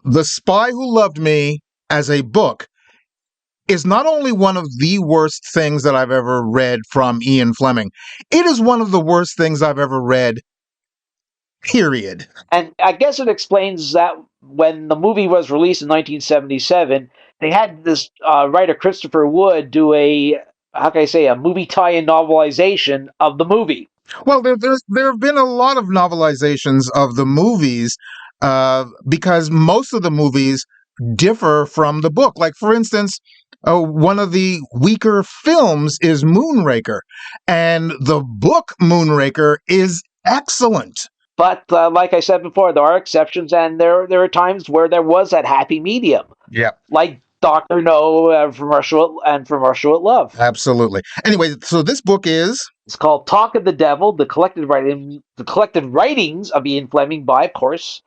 S4: The Spy Who Loved Me as a book is not only one of the worst things that I've ever read from Ian Fleming, it is one of the worst things I've ever read, period.
S7: And I guess it explains that when the movie was released in 1977, they had this writer, Christopher Wood, do a movie tie-in novelization of the movie.
S4: Well, there have been a lot of novelizations of the movies because most of the movies differ from the book. Like, for instance, one of the weaker films is Moonraker, and the book Moonraker is excellent.
S7: But like I said before, there are exceptions, and there are times where there was that happy medium.
S4: Yeah.
S7: Like Dr. No from Russia with Love.
S4: Absolutely. Anyway, so this book is...
S7: It's called Talk of the Devil, the collected writings of Ian Fleming by, of course,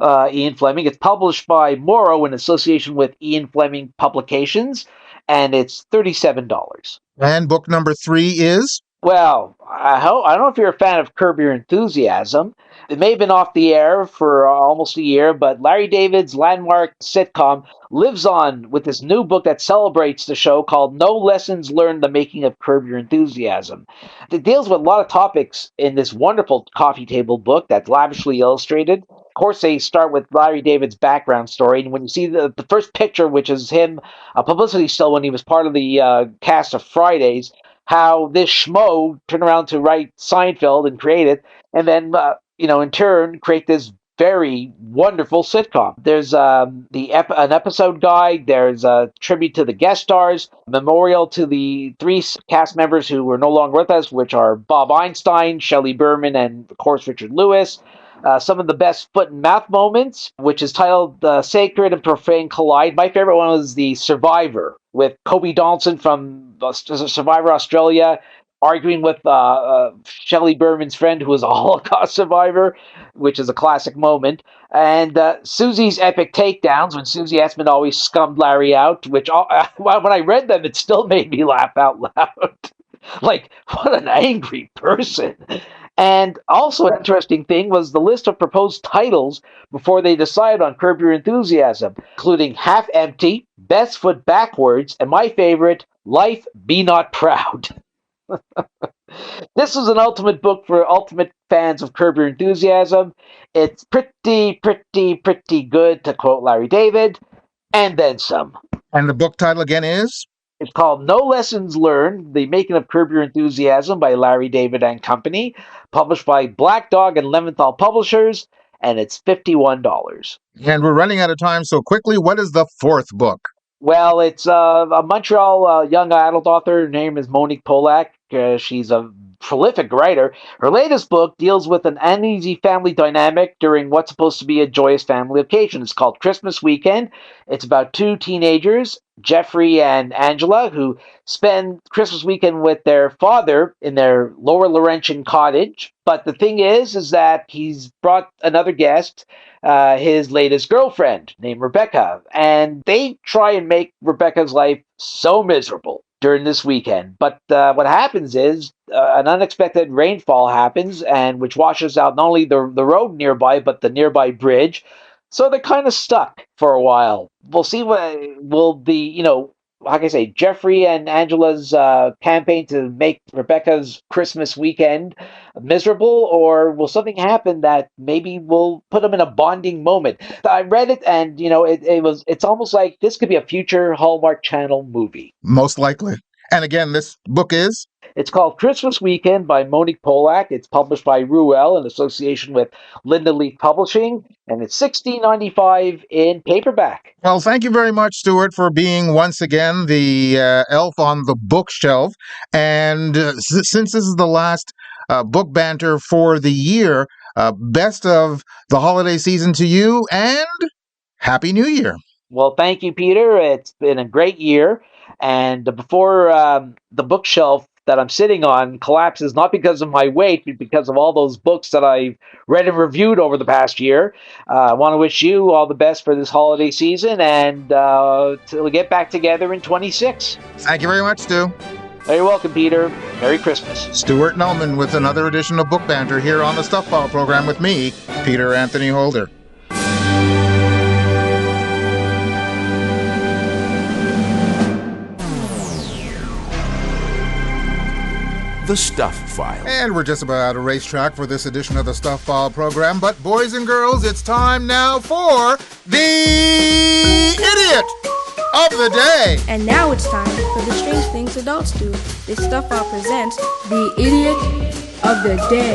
S7: Ian Fleming. It's published by Morrow in association with Ian Fleming Publications, and it's $37.
S4: And book number 3 is?
S7: Well, I don't know if you're a fan of Curb Your Enthusiasm. It may have been off the air for almost a year, but Larry David's landmark sitcom lives on with this new book that celebrates the show called No Lessons Learned: The Making of Curb Your Enthusiasm. It deals with a lot of topics in this wonderful coffee table book that's lavishly illustrated. Of course, they start with Larry David's background story, and when you see the first picture, which is him, a publicity still when he was part of the cast of Fridays, how this schmo turned around to write Seinfeld and create it, and then, in turn, create this very wonderful sitcom. There's an episode guide, there's a tribute to the guest stars, memorial to the 3 cast members who were no longer with us, which are Bob Einstein, Shelley Berman, and, of course, Richard Lewis. Some of the best foot and mouth moments, which is titled Sacred and Profane Collide. My favorite one was The Survivor, with Kobe Donaldson from Survivor Australia arguing with Shelley Berman's friend, who was a Holocaust survivor, which is a classic moment. And Susie's epic takedowns, when Susie Essman always scummed Larry out, which when I read them, it still made me laugh out loud. Like, what an angry person. And also an interesting thing was the list of proposed titles before they decided on Curb Your Enthusiasm, including Half Empty, Best Foot Backwards, and my favorite, Life Be Not Proud. This was an ultimate book for ultimate fans of Curb Your Enthusiasm. It's pretty good, to quote Larry David, and then some.
S4: And the book title again is?
S7: It's called No Lessons Learned: The Making of Curb Your Enthusiasm by Larry David and Company, published by Black Dog and Leventhal Publishers, and it's $51.
S4: And we're running out of time so quickly. What is the 4th book?
S7: Well, it's a Montreal young adult author. Her name is Monique Polak. She's a prolific writer. Her latest book deals with an uneasy family dynamic during what's supposed to be a joyous family occasion. It's called Christmas Weekend. It's about 2 teenagers, Jeffrey and Angela, who spend Christmas weekend with their father in their Lower Laurentian cottage. But the thing is that he's brought another guest, his latest girlfriend named Rebecca, and they try and make Rebecca's life so miserable during this weekend. But what happens is an unexpected rainfall happens, and which washes out not only the road nearby, but the nearby bridge. So they're kind of stuck for a while. We'll see what will be, like I say, Jeffrey and Angela's campaign to make Rebecca's Christmas weekend miserable, or will something happen that maybe will put them in a bonding moment? I read it, and it's almost like this could be a future Hallmark Channel movie.
S4: Most likely. And again, this book is?
S7: It's called Christmas Weekend by Monique Polak. It's published by Ruel in association with Linda Leaf Publishing, and it's $16.95 in paperback.
S4: Well, thank you very much, Stuart, for being once again the elf on the bookshelf. And since this is the last book banter for the year, Best of the holiday season to you, and Happy New Year.
S7: Well, thank you, Peter. It's been a great year. And before the bookshelf that I'm sitting on collapses, not because of my weight, but because of all those books that I've read and reviewed over the past year, I want to wish you all the best for this holiday season, and till we get back together in 26.
S4: Thank you very much, Stu.
S7: You're welcome, Peter. Merry Christmas.
S4: Stuart Nulman with another edition of Book Banter here on the Stuff File program with me, Peter Anthony Holder.
S3: The Stuff File.
S4: And we're just about a racetrack for this edition of the Stuff File program. But boys and girls, it's time now for the Idiot of the Day.
S16: And now it's time for the strange things adults do. This Stuff File presents the Idiot of the Day.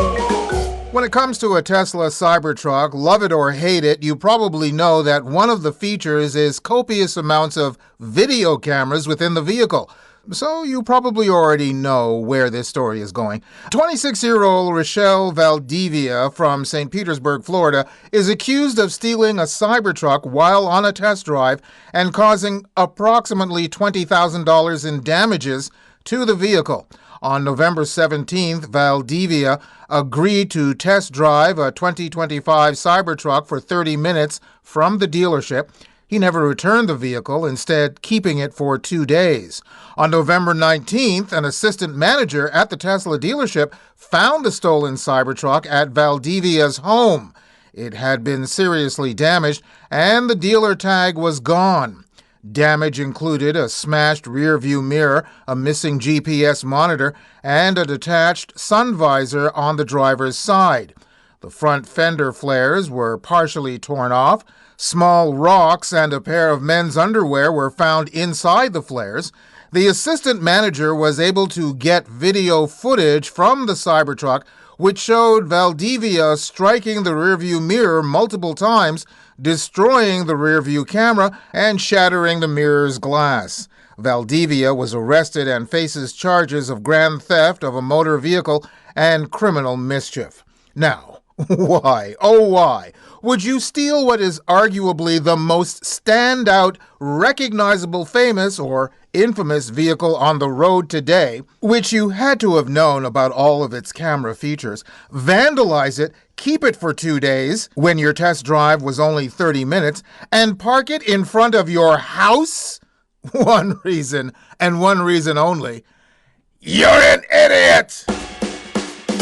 S4: When it comes to a Tesla Cybertruck, love it or hate it, you probably know that one of the features is copious amounts of video cameras within the vehicle. So you probably already know where this story is going. 26-year-old Rochelle Valdivia from St. Petersburg, Florida, is accused of stealing a Cybertruck while on a test drive and causing approximately $20,000 in damages to the vehicle. On November 17th, Valdivia agreed to test drive a 2025 Cybertruck for 30 minutes from the dealership. He never returned the vehicle, instead keeping it for 2 days. On November 19th, an assistant manager at the Tesla dealership found the stolen Cybertruck at Valdivia's home. It had been seriously damaged, and the dealer tag was gone. Damage included a smashed rear-view mirror, a missing GPS monitor, and a detached sun visor on the driver's side. The front fender flares were partially torn off. Small rocks and a pair of men's underwear were found inside the flares. The assistant manager was able to get video footage from the Cybertruck, which showed Valdivia striking the rearview mirror multiple times, destroying the rearview camera and shattering the mirror's glass. Valdivia was arrested and faces charges of grand theft of a motor vehicle and criminal mischief. Now, why, oh why, would you steal what is arguably the most standout, recognizable, famous, or infamous vehicle on the road today, which you had to have known about all of its camera features, vandalize it, keep it for 2 days when your test drive was only 30 minutes, and park it in front of your house? One reason, and one reason only. You're an idiot!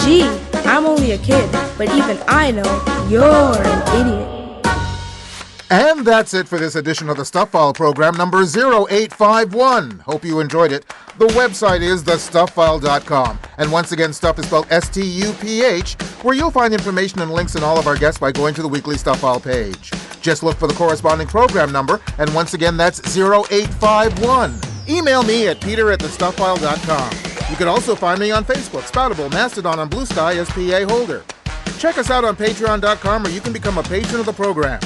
S16: Gee, I'm only a kid, but even I know you're an idiot.
S4: And that's it for this edition of the Stuff File program, number 0851. Hope you enjoyed it. The website is thestufffile.com. And once again, Stuff is spelled S-T-U-P-H, where you'll find information and links on all of our guests by going to the weekly Stuff File page. Just look for the corresponding program number, and once again, that's 0851. Email me at peter@thestufffile.com. You can also find me on Facebook, Spoutable, Mastodon, and Blue Sky as PA Holder. Check us out on patreon.com, where you can become a patron of the program.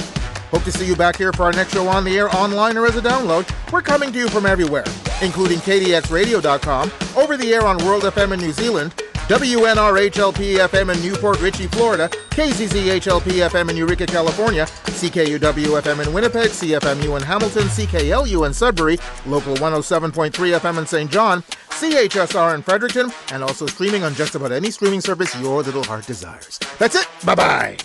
S4: Hope to see you back here for our next show on the air, online, or as a download. We're coming to you from everywhere, including KDXRadio.com, over the air on World FM in New Zealand, WNRHLP-FM in Newport Richey, Florida, KZZHLP-FM in Eureka, California, CKUW-FM in Winnipeg, CFMU in Hamilton, CKLU in Sudbury, Local 107.3 FM in St. John, CHSR in Fredericton, and also streaming on just about any streaming service your little heart desires. That's it. Bye-bye.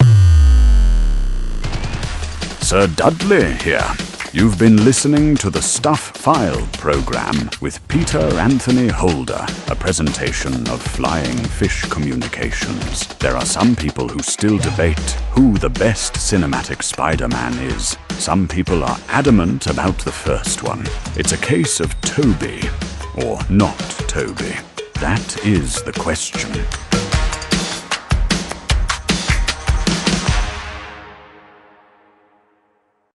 S11: Sir Dudley here. You've been listening to the Stuff File program with Peter Anthony Holder, a presentation of Flying Fish Communications. There are some people who still debate who the best cinematic Spider-Man is. Some people are adamant about the first one. It's a case of Toby or not Toby. That is the question.